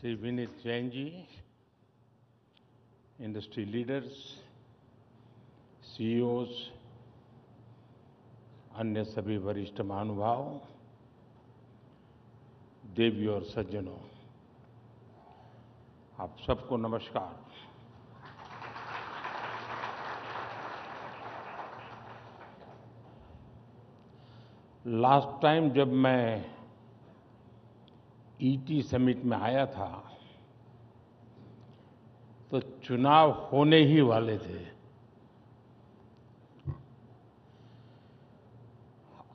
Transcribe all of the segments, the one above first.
Shri Vineet Jain ji, industry leaders, CEOs, अन्य सभी वरिष्ठ महानुभाव, देवियों और सज्जनों, आप सबको नमस्कार। लास्ट टाइम जब मैं ईटी समिट में आया था तो चुनाव होने ही वाले थे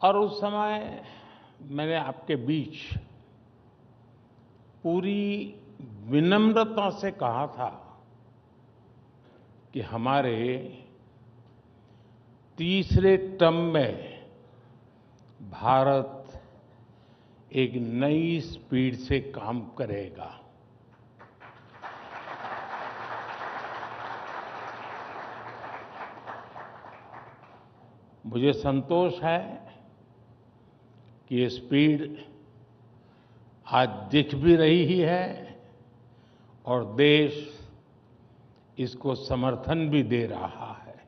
और उस समय मैंने आपके बीच पूरी विनम्रता से कहा था कि हमारे तीसरे टर्म में भारत एक नई स्पीड से काम करेगा। मुझे संतोष है कि ये स्पीड आज दिख भी रही ही है और देश इसको समर्थन भी दे रहा है।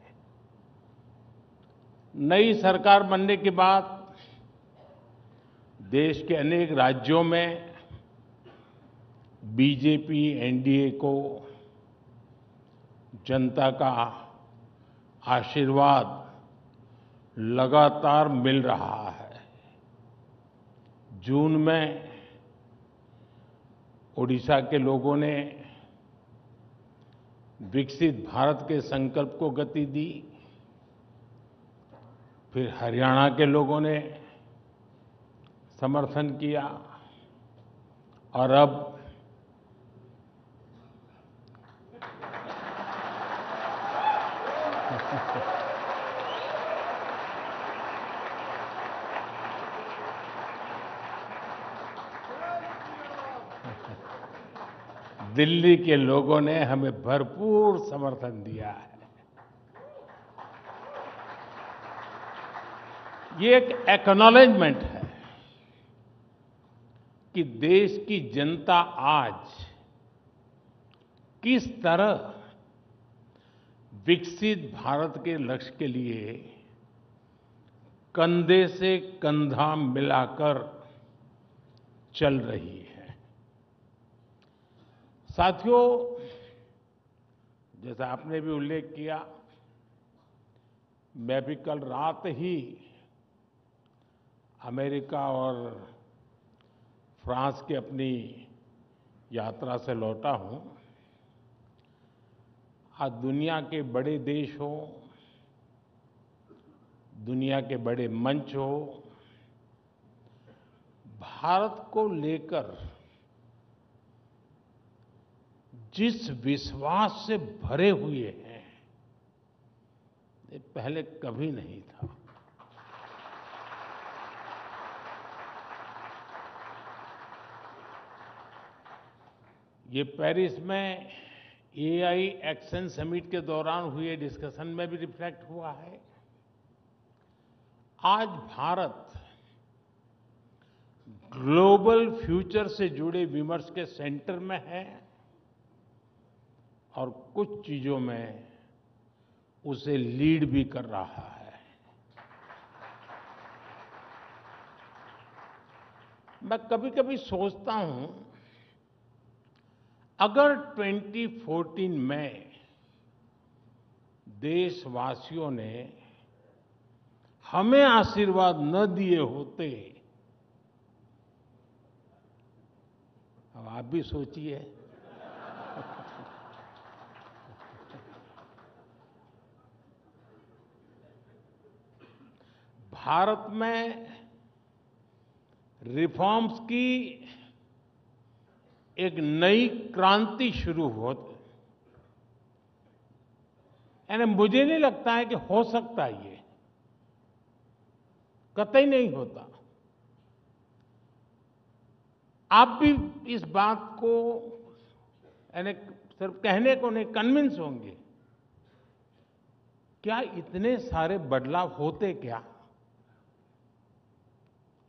नई सरकार बनने के बाद देश के अनेक राज्यों में बीजेपी एनडीए को जनता का आशीर्वाद लगातार मिल रहा है। जून में ओडिशा के लोगों ने विकसित भारत के संकल्प को गति दी, फिर हरियाणा के लोगों ने समर्थन किया और अब दिल्ली के लोगों ने हमें भरपूर समर्थन दिया है। ये एक एक्नॉलेजमेंट है कि देश की जनता आज किस तरह विकसित भारत के लक्ष्य के लिए कंधे से कंधा मिलाकर चल रही है। साथियों, जैसा आपने भी उल्लेख किया, मैं भी कल रात ही अमेरिका और फ्रांस की अपनी यात्रा से लौटा हूं। आज दुनिया के बड़े देश हो, दुनिया के बड़े मंच हो, भारत को लेकर जिस विश्वास से भरे हुए हैं, ये पहले कभी नहीं था। ये पेरिस में एआई एक्शन समिट के दौरान हुए डिस्कशन में भी रिफ्लेक्ट हुआ है। आज भारत ग्लोबल फ्यूचर से जुड़े विमर्श के सेंटर में है और कुछ चीजों में उसे लीड भी कर रहा है। मैं कभी-कभी सोचता हूं, अगर 2014 में देशवासियों ने हमें आशीर्वाद न दिए होते, अब आप भी सोचिए, भारत में रिफॉर्म्स की एक नई क्रांति शुरू होती, यानी मुझे नहीं लगता है कि हो सकता ये, कतई नहीं होता। आप भी इस बात को यानी सिर्फ कहने को नहीं, कन्विंस होंगे। क्या इतने सारे बदलाव होते क्या?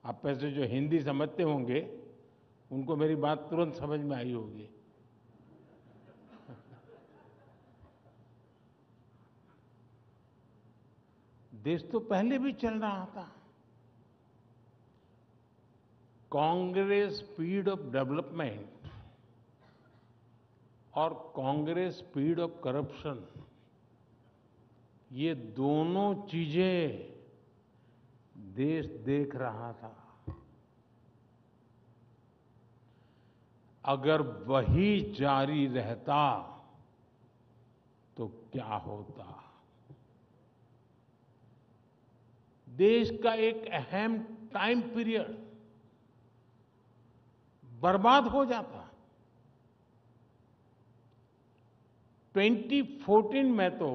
आप में से जो हिंदी समझते होंगे उनको मेरी बात तुरंत समझ में आई होगी। देश तो पहले भी चल रहा था। कांग्रेस स्पीड ऑफ डेवलपमेंट और कांग्रेस स्पीड ऑफ करप्शन, ये दोनों चीजें देश देख रहा था। अगर वही जारी रहता तो क्या होता। देश का एक अहम टाइम पीरियड बर्बाद हो जाता। 2014 में तो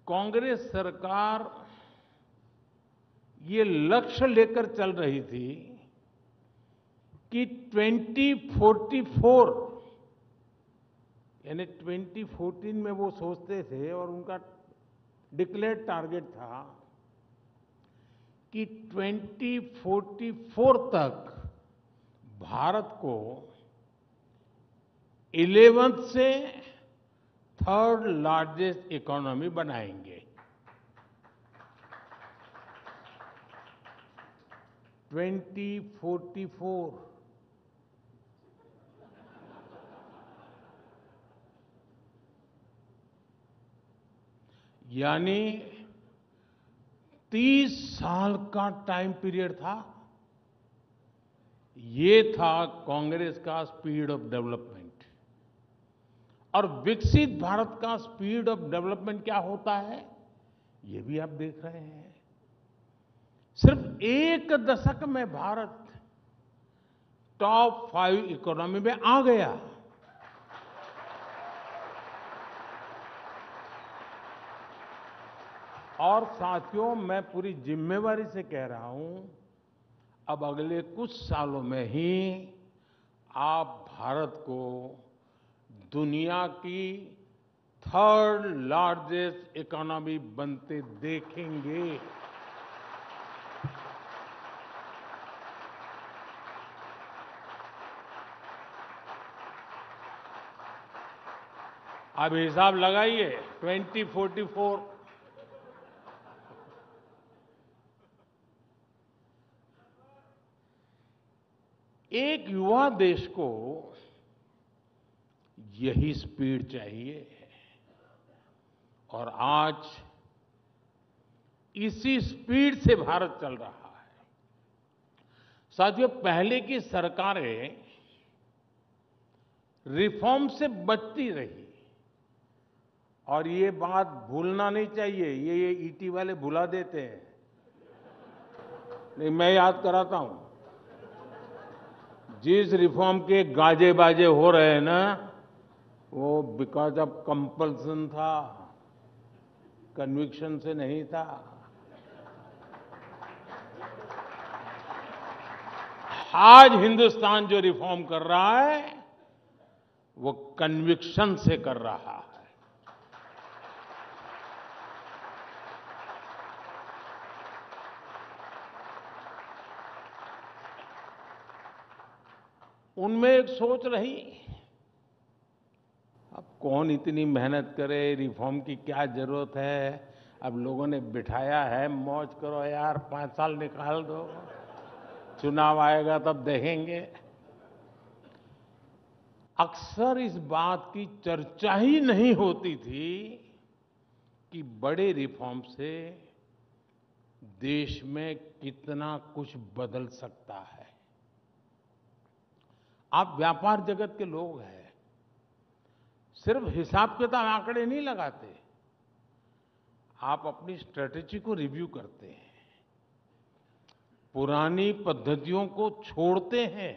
कांग्रेस सरकार ये लक्ष्य लेकर चल रही थी कि 2044, यानी 2014 में वो सोचते थे और उनका डिक्लेयर्ड टारगेट था कि 2044 तक भारत को 11th से 3rd लार्जेस्ट इकोनॉमी बनाएंगे। 2044, यानी 30 साल का टाइम पीरियड था। ये था कांग्रेस का स्पीड ऑफ डेवलपमेंट। और विकसित भारत का स्पीड ऑफ डेवलपमेंट क्या होता है, ये भी आप देख रहे हैं। सिर्फ एक दशक में भारत टॉप 5 इकोनॉमी में आ गया। और साथियों, मैं पूरी जिम्मेवारी से कह रहा हूं, अब अगले कुछ सालों में ही आप भारत को दुनिया की 3rd लार्जेस्ट इकोनॉमी बनते देखेंगे। अब हिसाब लगाइए, 2044, एक युवा देश को यही स्पीड चाहिए। और आज इसी स्पीड से भारत चल रहा है। साथियों, पहले की सरकारें रिफॉर्म से बचती रही, और ये बात भूलना नहीं चाहिए। ये ईटी वाले भुला देते हैं, नहीं मैं याद कराता हूं। जिस रिफॉर्म के गाजे बाजे हो रहे हैं ना, वो बिकॉज ऑफ कंपल्सन था, कन्विक्शन से नहीं था। आज हिंदुस्तान जो रिफॉर्म कर रहा है वो कन्विक्शन से कर रहा है। उनमें एक सोच रही, अब कौन इतनी मेहनत करे, रिफॉर्म की क्या जरूरत है, अब लोगों ने बिठाया है, मौज करो यार, 5 साल निकाल दो, चुनाव आएगा तब देखेंगे। अक्सर इस बात की चर्चा ही नहीं होती थी कि बड़े रिफॉर्म से देश में कितना कुछ बदल सकता है। आप व्यापार जगत के लोग हैं, सिर्फ हिसाब किताब आंकड़े नहीं लगाते, आप अपनी स्ट्रेटेजी को रिव्यू करते हैं, पुरानी पद्धतियों को छोड़ते हैं।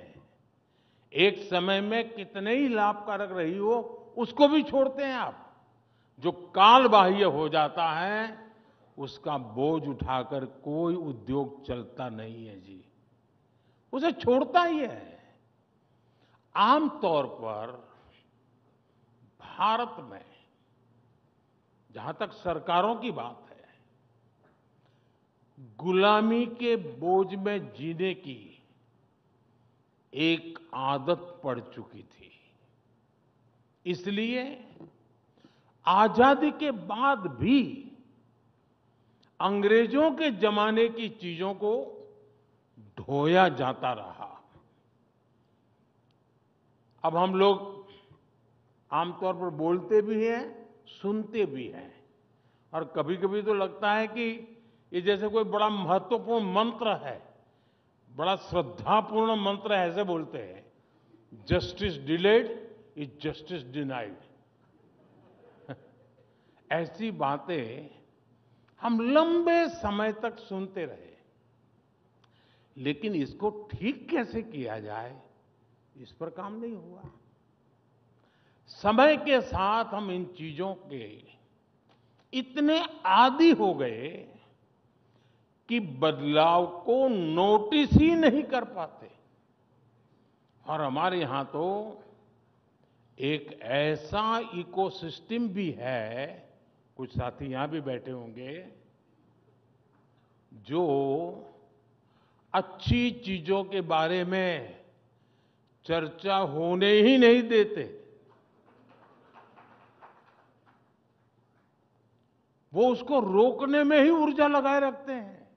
एक समय में कितने ही लाभकारक रही हो, उसको भी छोड़ते हैं आप। जो काल बाह्य हो जाता है, उसका बोझ उठाकर कोई उद्योग चलता नहीं है जी, उसे छोड़ता ही है। आमतौर पर भारत में, जहां तक सरकारों की बात है, गुलामी के बोझ में जीने की एक आदत पड़ चुकी थी। इसलिए आजादी के बाद भी अंग्रेजों के जमाने की चीजों को ढोया जाता रहा। अब हम लोग आमतौर पर बोलते भी हैं, सुनते भी हैं, और कभी-कभी तो लगता है कि ये जैसे कोई बड़ा महत्वपूर्ण मंत्र है, बड़ा श्रद्धापूर्ण मंत्र है, ऐसे बोलते हैं, justice delayed is justice denied. ऐसी बातें हम लंबे समय तक सुनते रहे, लेकिन इसको ठीक कैसे किया जाए, इस पर काम नहीं हुआ। समय के साथ हम इन चीजों के इतने आदी हो गए कि बदलाव को नोटिस ही नहीं कर पाते। और हमारे यहां तो एक ऐसा इकोसिस्टम भी है, कुछ साथी यहां भी बैठे होंगे, जो अच्छी चीजों के बारे में चर्चा होने ही नहीं देते। वो उसको रोकने में ही ऊर्जा लगाए रखते हैं।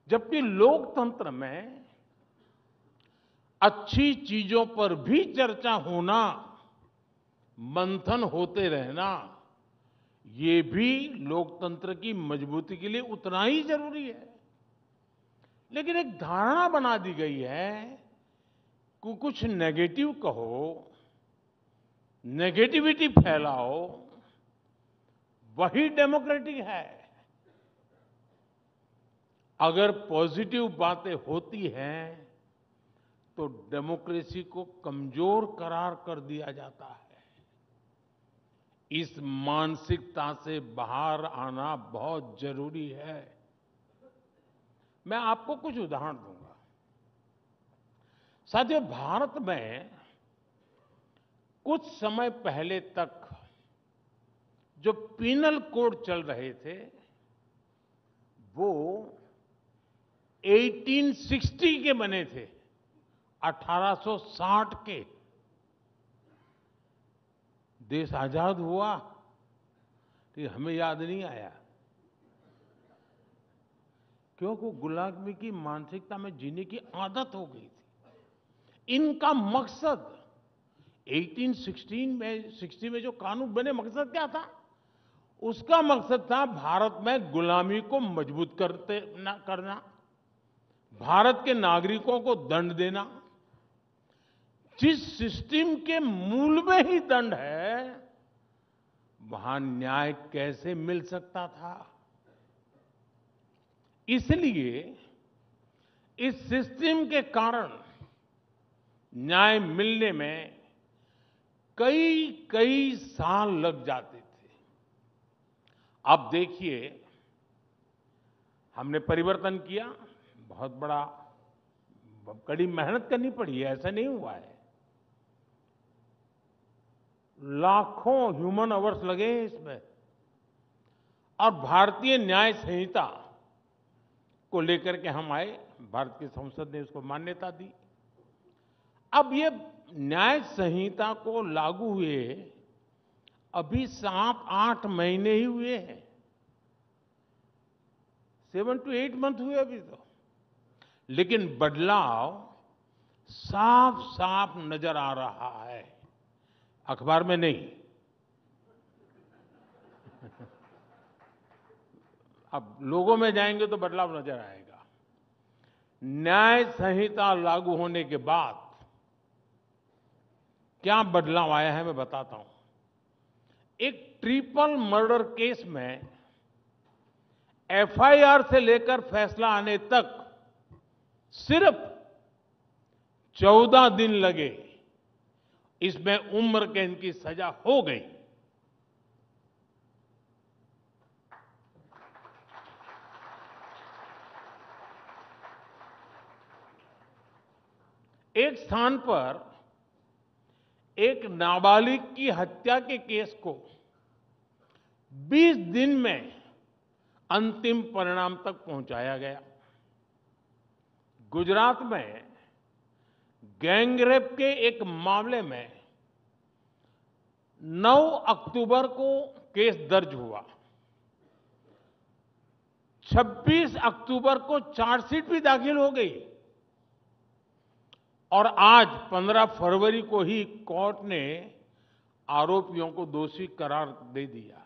जबकि लोकतंत्र में अच्छी चीजों पर भी चर्चा होना, मंथन होते रहना, ये भी लोकतंत्र की मजबूती के लिए उतना ही जरूरी है। लेकिन एक धारणा बना दी गई है कि कुछ नेगेटिव कहो, नेगेटिविटी फैलाओ, वही डेमोक्रेटिक है। अगर पॉजिटिव बातें होती हैं तो डेमोक्रेसी को कमजोर करार कर दिया जाता है। इस मानसिकता से बाहर आना बहुत जरूरी है। मैं आपको कुछ उदाहरण दूंगा। साथियों, भारत में कुछ समय पहले तक जो पीनल कोड चल रहे थे, वो 1860 के बने थे, 1860 के। देश आजाद हुआ कि हमें याद नहीं आया, क्योंकि गुलामी की मानसिकता में जीने की आदत हो गई थी। इनका मकसद 1860 में जो कानून बने, मकसद क्या था? उसका मकसद था भारत में गुलामी को मजबूत करना, भारत के नागरिकों को दंड देना। जिस सिस्टम के मूल में ही दंड है, वहां न्याय कैसे मिल सकता था? इसलिए इस सिस्टम के कारण न्याय मिलने में कई कई साल लग जाते थे। अब देखिए, हमने परिवर्तन किया, बहुत बड़ा कड़ी मेहनत करनी पड़ी है, ऐसा नहीं हुआ है। लाखों ह्यूमन आवर्स लगे हैं इसमें, और भारतीय न्याय संहिता को लेकर के हम आए, भारत की संसद ने उसको मान्यता दी। अब ये न्याय संहिता को लागू हुए अभी 7-8 महीने ही हुए हैं, 7 to 8 मंथ हुए अभी तो, लेकिन बदलाव साफ साफ नजर आ रहा है, अखबार में नहीं। अब लोगों में जाएंगे तो बदलाव नजर आएगा। न्याय संहिता लागू होने के बाद क्या बदलाव आया है, मैं बताता हूं। एक ट्रिपल मर्डर केस में एफआईआर से लेकर फैसला आने तक सिर्फ 14 दिन लगे। इसमें उम्र कैद की सजा हो गई। एक स्थान पर एक नाबालिग की हत्या के केस को 20 दिन में अंतिम परिणाम तक पहुंचाया गया। गुजरात में गैंगरेप के एक मामले में 9 अक्टूबर को केस दर्ज हुआ। 26 अक्टूबर को चार्जशीट भी दाखिल हो गई और आज 15 फरवरी को ही कोर्ट ने आरोपियों को दोषी करार दे दिया।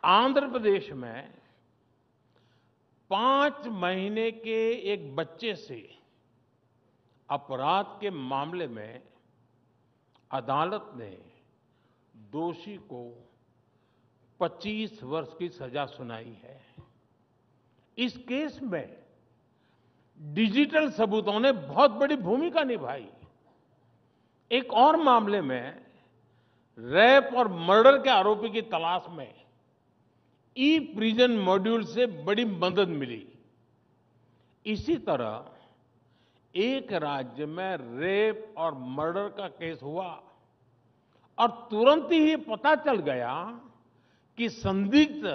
आंध्र प्रदेश में 5 महीने के एक बच्चे से अपराध के मामले में अदालत ने दोषी को 25 वर्ष की सजा सुनाई है। इस केस में डिजिटल सबूतों ने बहुत बड़ी भूमिका निभाई। एक और मामले में रेप और मर्डर के आरोपी की तलाश में ई प्रिजन मॉड्यूल से बड़ी मदद मिली। इसी तरह एक राज्य में रेप और मर्डर का केस हुआ और तुरंत ही पता चल गया कि संदिग्ध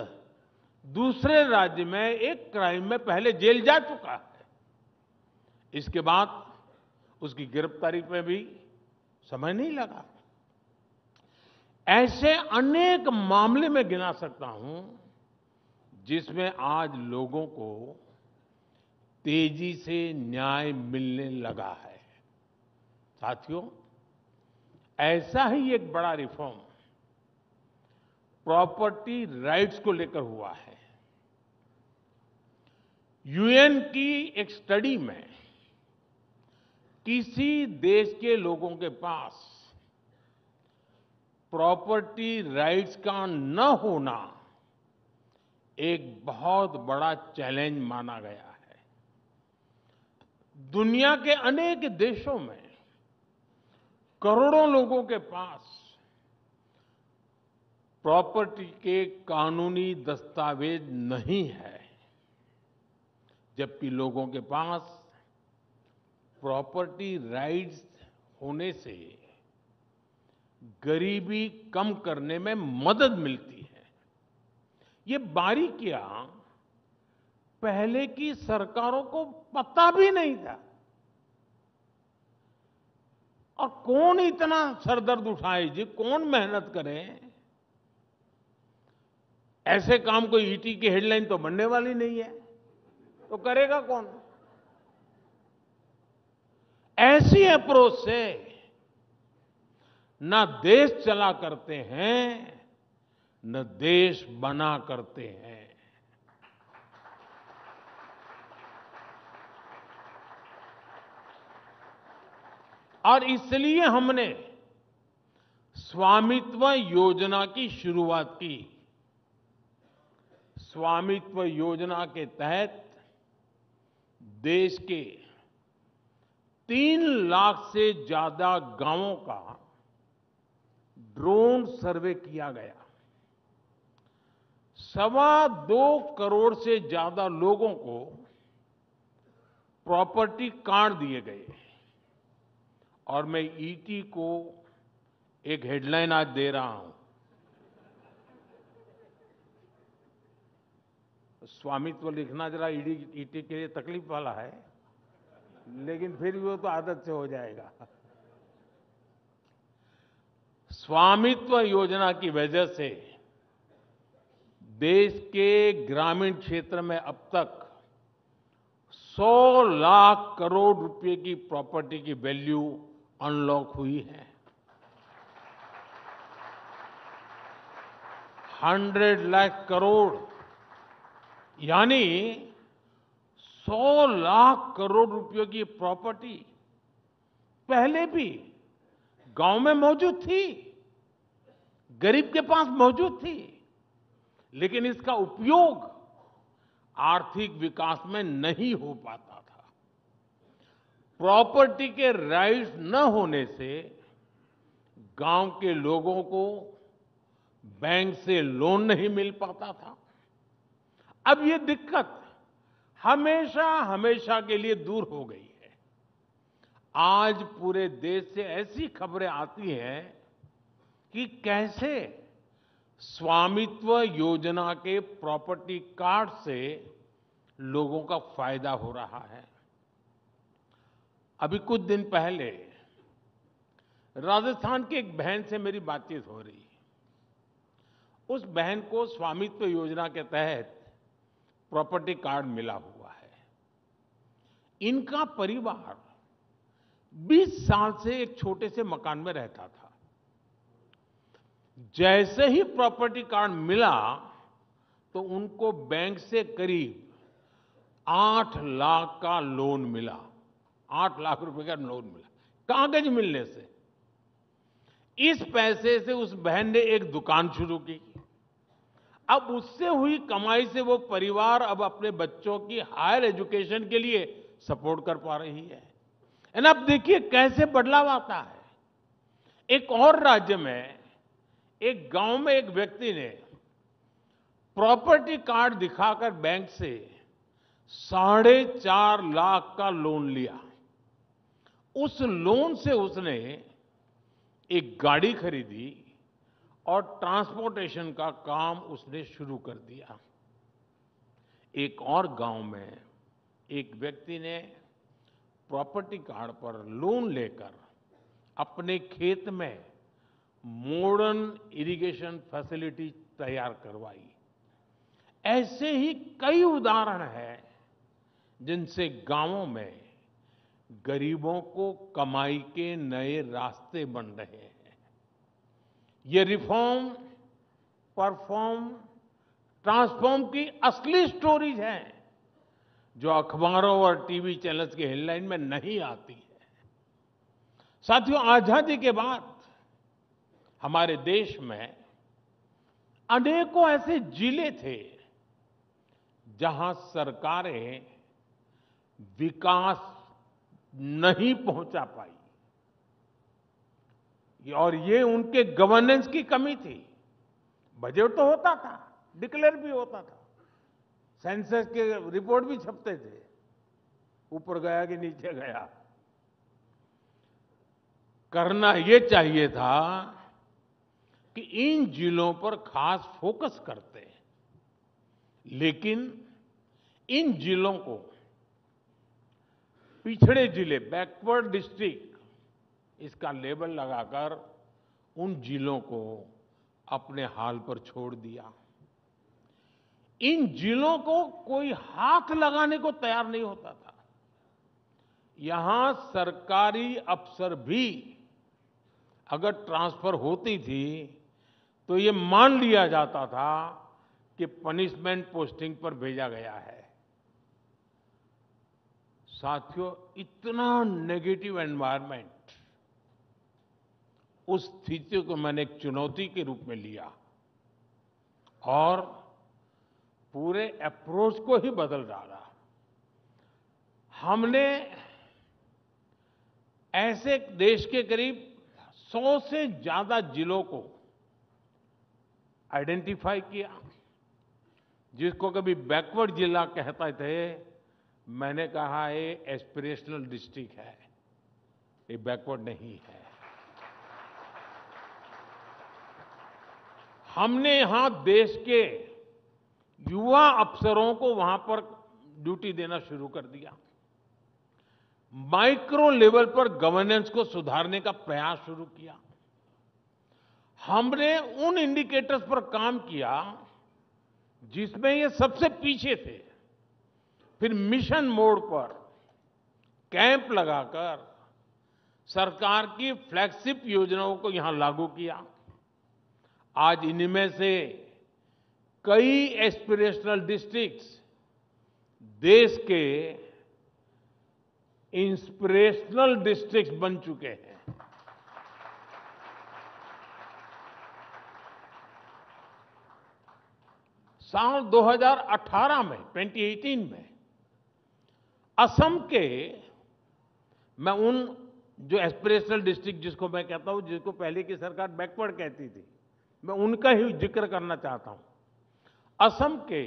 दूसरे राज्य में एक क्राइम में पहले जेल जा चुका है। इसके बाद उसकी गिरफ्तारी में भी समय नहीं लगा। ऐसे अनेक मामले में गिना सकता हूं जिसमें आज लोगों को तेजी से न्याय मिलने लगा है। साथियों, ऐसा ही एक बड़ा रिफॉर्म प्रॉपर्टी राइट्स को लेकर हुआ है। यूएन की एक स्टडी में किसी देश के लोगों के पास प्रॉपर्टी राइट्स का न होना एक बहुत बड़ा चैलेंज माना गया है। दुनिया के अनेक देशों में करोड़ों लोगों के पास प्रॉपर्टी के कानूनी दस्तावेज नहीं है, जबकि लोगों के पास प्रॉपर्टी राइट्स होने से गरीबी कम करने में मदद मिलती है। ये बारीकियां पहले की सरकारों को पता भी नहीं था। और कौन इतना सरदर्द उठाए जी, कौन मेहनत करे? ऐसे काम कोई ईटी की हेडलाइन तो बनने वाली नहीं है, तो करेगा कौन? ऐसी अप्रोच से न देश चला करते हैं, न देश बना करते हैं। और इसलिए हमने स्वामित्व योजना की शुरुआत की। स्वामित्व योजना के तहत देश के 3 लाख से ज्यादा गांवों का ड्रोन सर्वे किया गया। 2.25 करोड़ से ज्यादा लोगों को प्रॉपर्टी कार्ड दिए गए। और मैं ईटी को एक हेडलाइन आज दे रहा हूं। स्वामित्व लिखना जरा ईटी के लिए तकलीफ वाला है, लेकिन फिर भी वो तो आदत से हो जाएगा। स्वामित्व योजना की वजह से देश के ग्रामीण क्षेत्र में अब तक 100 लाख करोड़ रुपए की प्रॉपर्टी की वैल्यू अनलॉक हुई है। 100 लाख करोड़ यानी 100 लाख करोड़ रुपयों की प्रॉपर्टी पहले भी गांव में मौजूद थी, गरीब के पास मौजूद थी, लेकिन इसका उपयोग आर्थिक विकास में नहीं हो पाता था। प्रॉपर्टी के राइट्स न होने से गांव के लोगों को बैंक से लोन नहीं मिल पाता था। अब ये दिक्कत हमेशा हमेशा के लिए दूर हो गई है। आज पूरे देश से ऐसी खबरें आती हैं कि कैसे स्वामित्व योजना के प्रॉपर्टी कार्ड से लोगों का फायदा हो रहा है। अभी कुछ दिन पहले राजस्थान की एक बहन से मेरी बातचीत हो रही। उस बहन को स्वामित्व योजना के तहत प्रॉपर्टी कार्ड मिला हुआ है। इनका परिवार 20 साल से एक छोटे से मकान में रहता था। जैसे ही प्रॉपर्टी कार्ड मिला तो उनको बैंक से करीब 8 लाख का लोन मिला। 8 लाख रुपए का लोन मिला कागज मिलने से। इस पैसे से उस बहन ने एक दुकान शुरू की। अब उससे हुई कमाई से वो परिवार अब अपने बच्चों की हायर एजुकेशन के लिए सपोर्ट कर पा रही है। अब देखिए कैसे बदलाव आता है। एक और राज्य में एक गांव में एक व्यक्ति ने प्रॉपर्टी कार्ड दिखाकर बैंक से 4.5 लाख का लोन लिया। उस लोन से उसने एक गाड़ी खरीदी और ट्रांसपोर्टेशन का काम उसने शुरू कर दिया। एक और गांव में एक व्यक्ति ने प्रॉपर्टी कार्ड पर लोन लेकर अपने खेत में मॉडर्न इरिगेशन फैसिलिटी तैयार करवाई। ऐसे ही कई उदाहरण हैं जिनसे गांवों में गरीबों को कमाई के नए रास्ते बन रहे हैं। ये रिफॉर्म, परफॉर्म, ट्रांसफॉर्म की असली स्टोरीज हैं जो अखबारों और टीवी चैनल्स के हेडलाइन में नहीं आती है। साथियों, आजादी के बाद हमारे देश में अनेकों ऐसे जिले थे जहां सरकारें विकास नहीं पहुंचा पाई और ये उनके गवर्नेंस की कमी थी। बजट तो होता था, डिक्लेयर भी होता था, सेंसस के रिपोर्ट भी छपते थे, ऊपर गया कि नीचे गया। करना ये चाहिए था कि इन जिलों पर खास फोकस करते, लेकिन इन जिलों को पिछड़े जिले, बैकवर्ड डिस्ट्रिक्ट, इसका लेबल लगाकर उन जिलों को अपने हाल पर छोड़ दिया। इन जिलों को कोई हाथ लगाने को तैयार नहीं होता था। यहां सरकारी अफसर भी अगर ट्रांसफर होती थी तो ये मान लिया जाता था कि पनिशमेंट पोस्टिंग पर भेजा गया है। साथियों, इतना नेगेटिव एनवायरनमेंट, उस स्थिति को मैंने एक चुनौती के रूप में लिया और पूरे अप्रोच को ही बदल डाला। हमने ऐसे देश के करीब 100 से ज्यादा जिलों को आइडेंटिफाई किया, जिसको कभी बैकवर्ड जिला कहते थे। मैंने कहा ये एस्पिरेशनल डिस्ट्रिक्ट है, ये बैकवर्ड नहीं है। हमने यहां देश के युवा अफसरों को वहां पर ड्यूटी देना शुरू कर दिया। माइक्रो लेवल पर गवर्नेंस को सुधारने का प्रयास शुरू किया। हमने उन इंडिकेटर्स पर काम किया जिसमें ये सबसे पीछे थे। फिर मिशन मोड पर कैंप लगाकर सरकार की फ्लैगशिप योजनाओं को यहां लागू किया। आज इनमें से कई एस्पिरेशनल डिस्ट्रिक्ट्स देश के इंस्पिरेशनल डिस्ट्रिक्ट्स बन चुके हैं। साल 2018 में, 2018 में असम के, मैं उन जो एस्पिरेशनल डिस्ट्रिक्ट जिसको मैं कहता हूं, जिसको पहले की सरकार बैकवर्ड कहती थी, मैं उनका ही जिक्र करना चाहता हूं। असम के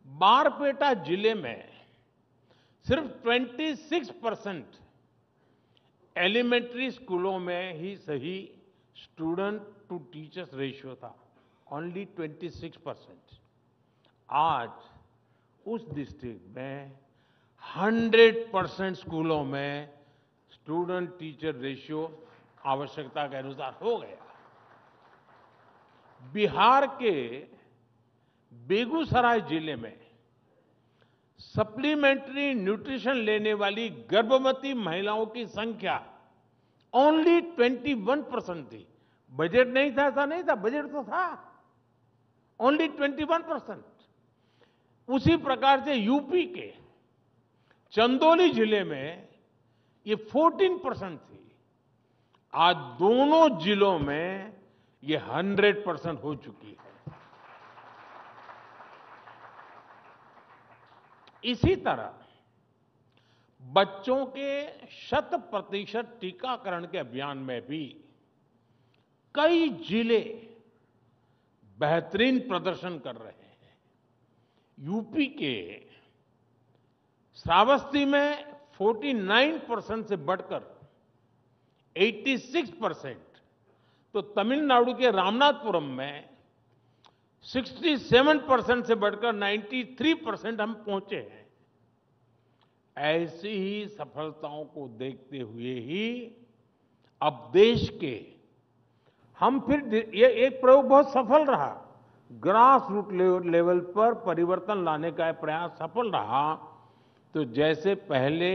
बारपेटा जिले में सिर्फ 26% एलिमेंट्री स्कूलों में ही सही स्टूडेंट टू टीचर्स रेशियो था ओनली 26%। आज उस डिस्ट्रिक्ट में 100% स्कूलों में स्टूडेंट टीचर रेशियो आवश्यकता के अनुसार हो गया। बिहार के बेगूसराय जिले में सप्लीमेंट्री न्यूट्रिशन लेने वाली गर्भवती महिलाओं की संख्या ओनली 21% थी। बजट नहीं था, ऐसा नहीं था, बजट तो था, ओनली 21%। उसी प्रकार से यूपी के चंदौली जिले में ये 14% थी। आज दोनों जिलों में ये 100% हो चुकी है। इसी तरह बच्चों के 100% टीकाकरण के अभियान में भी कई जिले बेहतरीन प्रदर्शन कर रहे हैं। यूपी के श्रावस्ती में 49% से बढ़कर 86%, तो तमिलनाडु के रामनाथपुरम में 67% से बढ़कर 93% हम पहुंचे हैं। ऐसी ही सफलताओं को देखते हुए ही अब देश के हम फिर ये एक प्रयोग बहुत सफल रहा, ग्रास रूट लेवल पर परिवर्तन लाने का प्रयास सफल रहा। तो जैसे पहले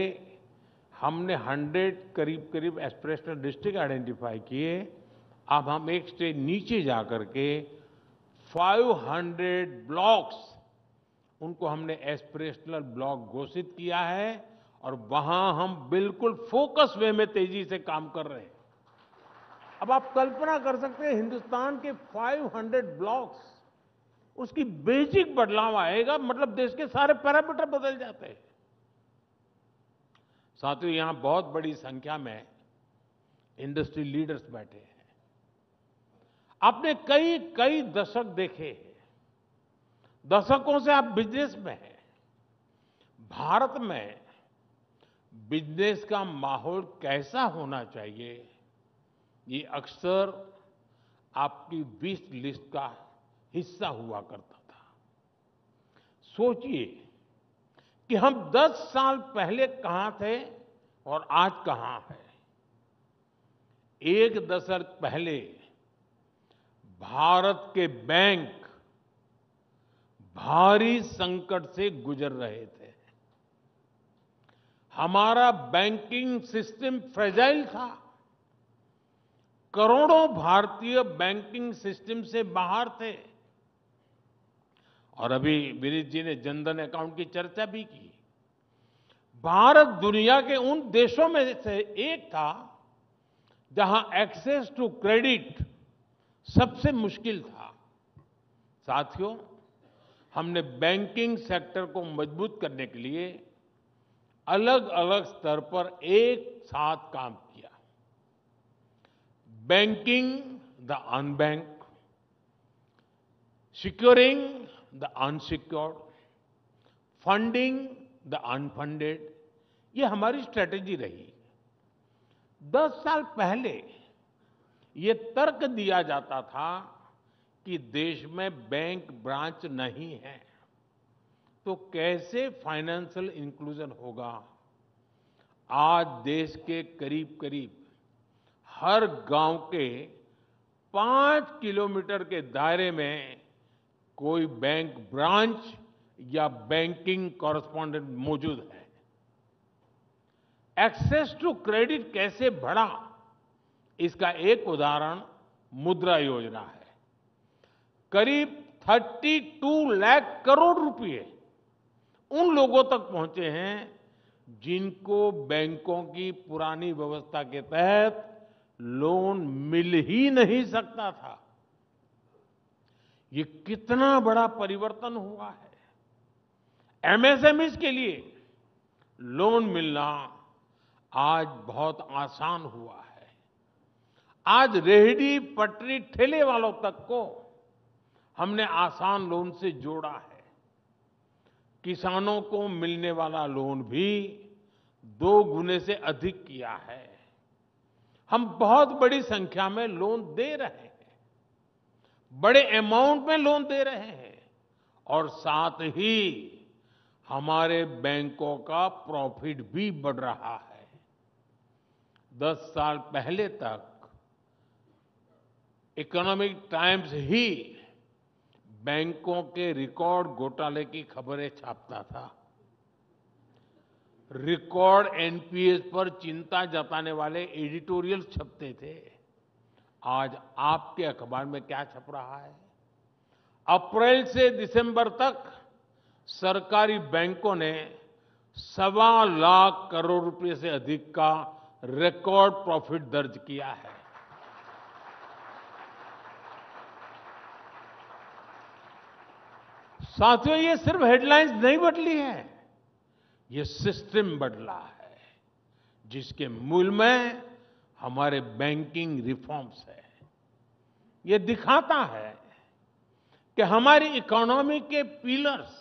हमने 100 करीब करीब एस्पिरेशनल डिस्ट्रिक्ट आइडेंटिफाई किए, अब हम एक स्टेज नीचे जाकर के 500 ब्लॉक्स, उनको हमने एस्पिरेशनल ब्लॉक घोषित किया है और वहां हम बिल्कुल फोकस वे में तेजी से काम कर रहे हैं। अब आप कल्पना कर सकते हैं, हिंदुस्तान के 500 ब्लॉक्स, उसकी बेसिक बदलाव आएगा, मतलब देश के सारे पैरामीटर बदल जाते हैं। साथियों, यहां बहुत बड़ी संख्या में इंडस्ट्री लीडर्स बैठे हैं। आपने कई कई दशक देखे हैं, दशकों से आप बिजनेस में हैं। भारत में बिजनेस का माहौल कैसा होना चाहिए, ये अक्सर आपकी विश लिस्ट का हिस्सा हुआ करता था। सोचिए कि हम 10 साल पहले कहां थे और आज कहां हैं। एक दशक पहले भारत के बैंक भारी संकट से गुजर रहे थे। हमारा बैंकिंग सिस्टम फ्रेजाइल था। करोड़ों भारतीय बैंकिंग सिस्टम से बाहर थे। और अभी विनीत जी ने जनधन अकाउंट की चर्चा भी की। भारत दुनिया के उन देशों में से एक था जहां एक्सेस टू क्रेडिट सबसे मुश्किल था। साथियों, हमने बैंकिंग सेक्टर को मजबूत करने के लिए अलग अलग स्तर पर एक साथ काम किया। Banking the unbank, securing the unsecured, funding the unfunded, ये हमारी स्ट्रेटेजी रही। 10 साल पहले ये तर्क दिया जाता था कि देश में बैंक ब्रांच नहीं है, तो कैसे फाइनेंशियल इंक्लूजन होगा। आज देश के करीब करीब हर गांव के 5 किलोमीटर के दायरे में कोई बैंक ब्रांच या बैंकिंग कॉरेस्पॉन्डेंट मौजूद है। एक्सेस टू क्रेडिट कैसे बढ़ा, इसका एक उदाहरण मुद्रा योजना है। करीब 32 लाख करोड़ रुपए उन लोगों तक पहुंचे हैं जिनको बैंकों की पुरानी व्यवस्था के तहत लोन मिल ही नहीं सकता था। ये कितना बड़ा परिवर्तन हुआ है। एमएसएमईज के लिए लोन मिलना आज बहुत आसान हुआ है। आज रेहड़ी पटरी ठेले वालों तक को हमने आसान लोन से जोड़ा है। किसानों को मिलने वाला लोन भी 2 गुने से अधिक किया है। हम बहुत बड़ी संख्या में लोन दे रहे हैं, बड़े अमाउंट में लोन दे रहे हैं और साथ ही हमारे बैंकों का प्रॉफिट भी बढ़ रहा है। 10 साल पहले तक इकोनॉमिक टाइम्स ही बैंकों के रिकॉर्ड घोटाले की खबरें छापता था। रिकॉर्ड एनपीएस पर चिंता जताने वाले एडिटोरियल छपते थे। आज आपके अखबार में क्या छप रहा है? अप्रैल से दिसंबर तक सरकारी बैंकों ने 1.25 लाख करोड़ रुपए से अधिक का रिकॉर्ड प्रॉफिट दर्ज किया है। साथियों, ये सिर्फ हेडलाइंस नहीं बदली है, ये सिस्टम बदला है, जिसके मूल में हमारे बैंकिंग रिफॉर्म्स है। ये दिखाता है कि हमारी इकोनॉमी के पिलर्स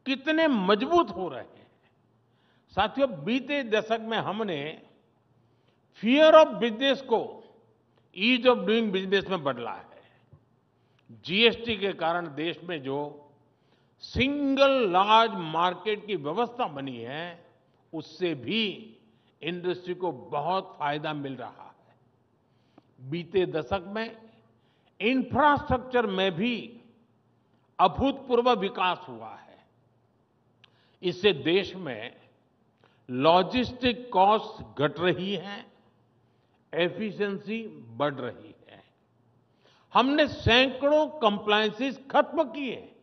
कितने मजबूत हो रहे हैं। साथियों, बीते दशक में हमने फियर ऑफ बिजनेस को ईज ऑफ डूइंग बिजनेस में बदला है। जीएसटी के कारण देश में जो सिंगल लार्ज मार्केट की व्यवस्था बनी है, उससे भी इंडस्ट्री को बहुत फायदा मिल रहा है। बीते दशक में इंफ्रास्ट्रक्चर में भी अभूतपूर्व विकास हुआ है। इससे देश में लॉजिस्टिक कॉस्ट घट रही है, एफिशिएंसी बढ़ रही है। हमने सैकड़ों कंप्लायंसेस खत्म किए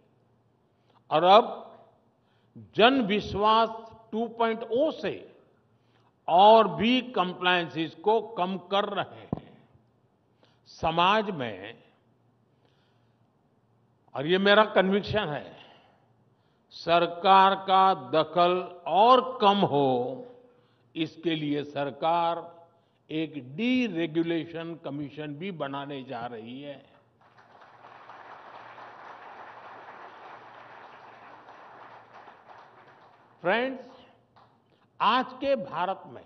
और अब जन विश्वास 2.0 से और भी कंप्लायंसेस को कम कर रहे हैं। समाज में, और ये मेरा कन्विक्शन है, सरकार का दखल और कम हो, इसके लिए सरकार एक डीरेगुलेशन कमीशन भी बनाने जा रही है। फ्रेंड्स, आज के भारत में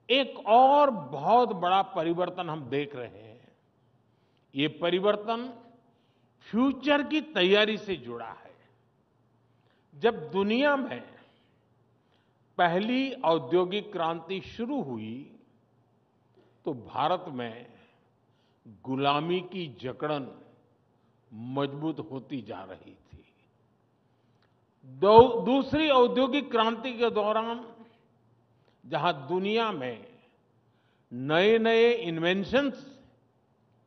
एक और बहुत बड़ा परिवर्तन हम देख रहे हैं। ये परिवर्तन फ्यूचर की तैयारी से जुड़ा है। जब दुनिया में पहली औद्योगिक क्रांति शुरू हुई, तो भारत में गुलामी की जकड़न मजबूत होती जा रही थी। दूसरी औद्योगिक क्रांति के दौरान जहां दुनिया में नए नए इन्वेंशंस,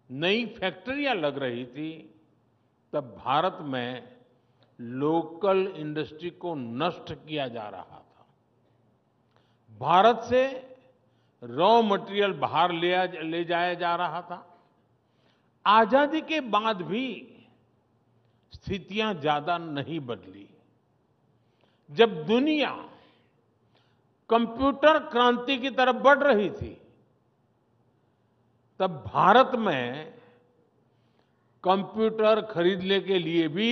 नई फैक्ट्रियां लग रही थी, तब भारत में लोकल इंडस्ट्री को नष्ट किया जा रहा था। भारत से रॉ मटेरियल बाहर ले जाया जा रहा था। आजादी के बाद भी स्थितियां ज्यादा नहीं बदली। जब दुनिया कंप्यूटर क्रांति की तरफ बढ़ रही थी, तब भारत में कंप्यूटर खरीदने के लिए भी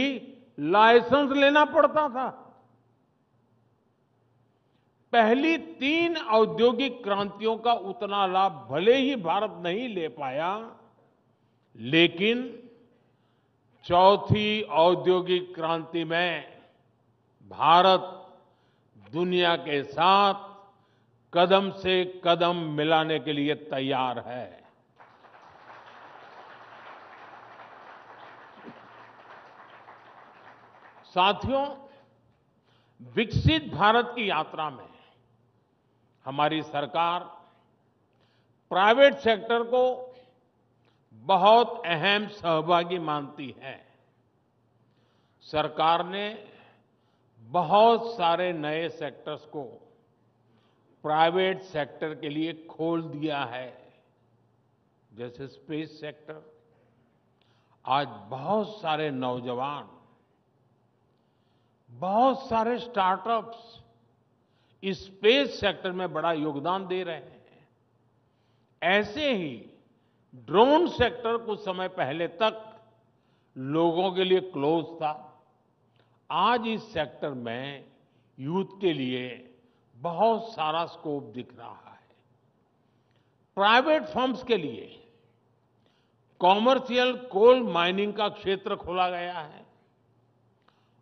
लाइसेंस लेना पड़ता था। पहली 3 औद्योगिक क्रांतियों का उतना लाभ भले ही भारत नहीं ले पाया, लेकिन चौथी औद्योगिक क्रांति में भारत दुनिया के साथ कदम से कदम मिलाने के लिए तैयार है। साथियों, विकसित भारत की यात्रा में हमारी सरकार प्राइवेट सेक्टर को बहुत अहम सहभागी मानती है। सरकार ने बहुत सारे नए सेक्टर्स को प्राइवेट सेक्टर के लिए खोल दिया है, जैसे स्पेस सेक्टर। आज बहुत सारे नौजवान, बहुत सारे स्टार्टअप्स इस स्पेस सेक्टर में बड़ा योगदान दे रहे हैं। ऐसे ही ड्रोन सेक्टर कुछ समय पहले तक लोगों के लिए क्लोज था। आज इस सेक्टर में यूथ के लिए बहुत सारा स्कोप दिख रहा है। प्राइवेट फर्म्स के लिए कॉमर्शियल कोल माइनिंग का क्षेत्र खोला गया है।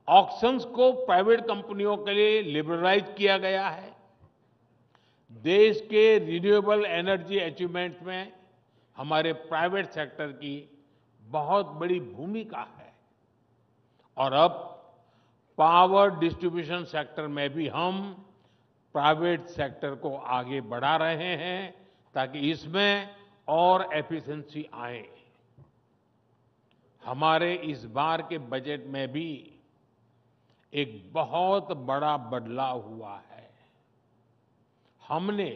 ऑक्शंस को प्राइवेट कंपनियों के लिए लिबरलाइज किया गया है। देश के रिन्यूएबल एनर्जी अचीवमेंट में हमारे प्राइवेट सेक्टर की बहुत बड़ी भूमिका है और अब पावर डिस्ट्रीब्यूशन सेक्टर में भी हम प्राइवेट सेक्टर को आगे बढ़ा रहे हैं ताकि इसमें और एफिशिएंसी आए। हमारे इस बार के बजट में भी एक बहुत बड़ा बदलाव हुआ है। हमने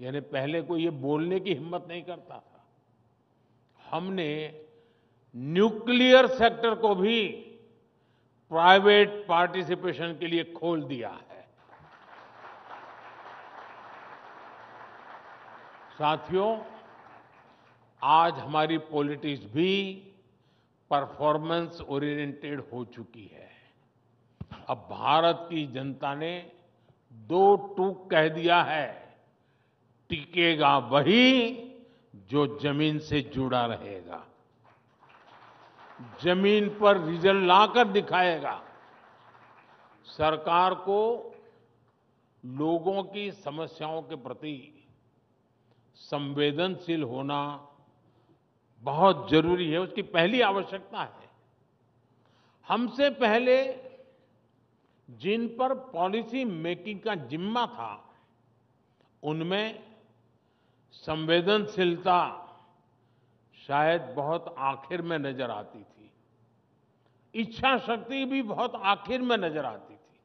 यानी पहले कोई ये बोलने की हिम्मत नहीं करता था, हमने न्यूक्लियर सेक्टर को भी प्राइवेट पार्टिसिपेशन के लिए खोल दिया है। साथियों, आज हमारी पॉलिटिक्स भी परफॉर्मेंस ओरिएंटेड हो चुकी है। अब भारत की जनता ने दो टूक कह दिया है, टिकेगा वही जो जमीन से जुड़ा रहेगा, जमीन पर रिजल्ट लाकर दिखाएगा। सरकार को लोगों की समस्याओं के प्रति संवेदनशील होना बहुत जरूरी है, उसकी पहली आवश्यकता है। हमसे पहले जिन पर पॉलिसी मेकिंग का जिम्मा था, उनमें संवेदनशीलता शायद बहुत आखिर में नजर आती थी, इच्छा शक्ति भी बहुत आखिर में नजर आती थी।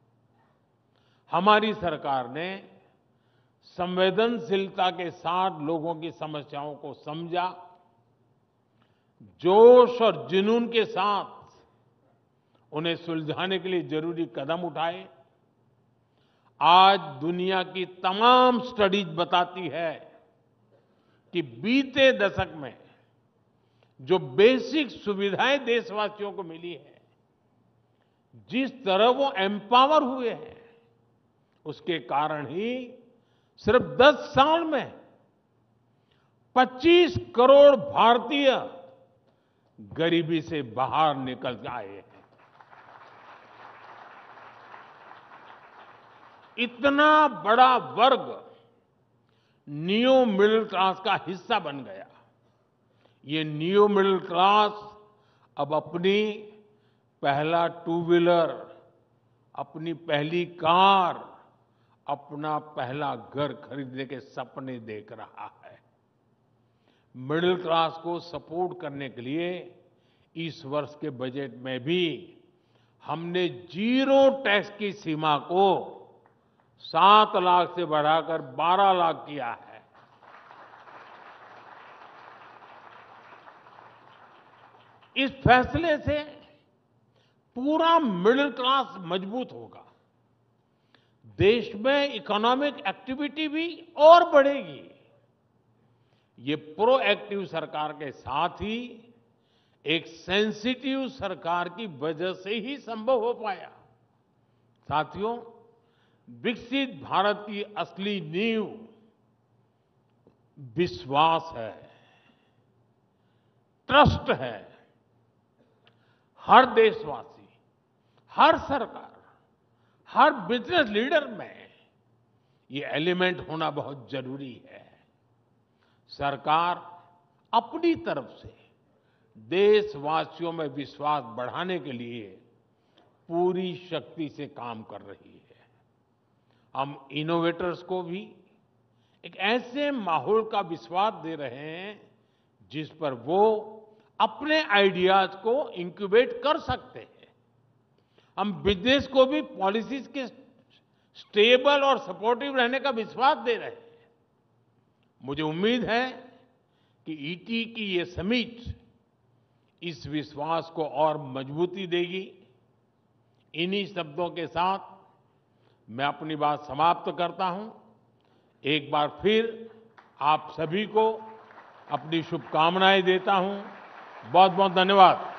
हमारी सरकार ने संवेदनशीलता के साथ लोगों की समस्याओं को समझा, जोश और जुनून के साथ उन्हें सुलझाने के लिए जरूरी कदम उठाए। आज दुनिया की तमाम स्टडीज बताती है कि बीते दशक में जो बेसिक सुविधाएं देशवासियों को मिली है, जिस तरह वो एम्पावर हुए हैं, उसके कारण ही सिर्फ 10 साल में 25 करोड़ भारतीय गरीबी से बाहर निकल आए हैं। इतना बड़ा वर्ग नियो मिडिल क्लास का हिस्सा बन गया। ये नियो मिडिल क्लास अब अपनी पहला टू व्हीलर, अपनी पहली कार, अपना पहला घर खरीदने के सपने देख रहा है। मिडिल क्लास को सपोर्ट करने के लिए इस वर्ष के बजट में भी हमने जीरो टैक्स की सीमा को 7 लाख से बढ़ाकर 12 लाख किया है। इस फैसले से पूरा मिडिल क्लास मजबूत होगा, देश में इकोनॉमिक एक्टिविटी भी और बढ़ेगी। ये प्रोएक्टिव सरकार के साथ ही एक सेंसिटिव सरकार की वजह से ही संभव हो पाया। साथियों, विकसित भारत की असली नींव विश्वास है, ट्रस्ट है। हर देशवासी, हर सरकार, हर बिजनेस लीडर में ये एलिमेंट होना बहुत जरूरी है। सरकार अपनी तरफ से देशवासियों में विश्वास बढ़ाने के लिए पूरी शक्ति से काम कर रही है। हम इनोवेटर्स को भी एक ऐसे माहौल का विश्वास दे रहे हैं जिस पर वो अपने आइडियाज को इंक्यूबेट कर सकते हैं। हम बिजनेस को भी पॉलिसीज के स्टेबल और सपोर्टिव रहने का विश्वास दे रहे हैं। मुझे उम्मीद है कि ईटी की ये समिट इस विश्वास को और मजबूती देगी। इन्हीं शब्दों के साथ मैं अपनी बात समाप्त करता हूं। एक बार फिर आप सभी को अपनी शुभकामनाएं देता हूं। बहुत बहुत धन्यवाद।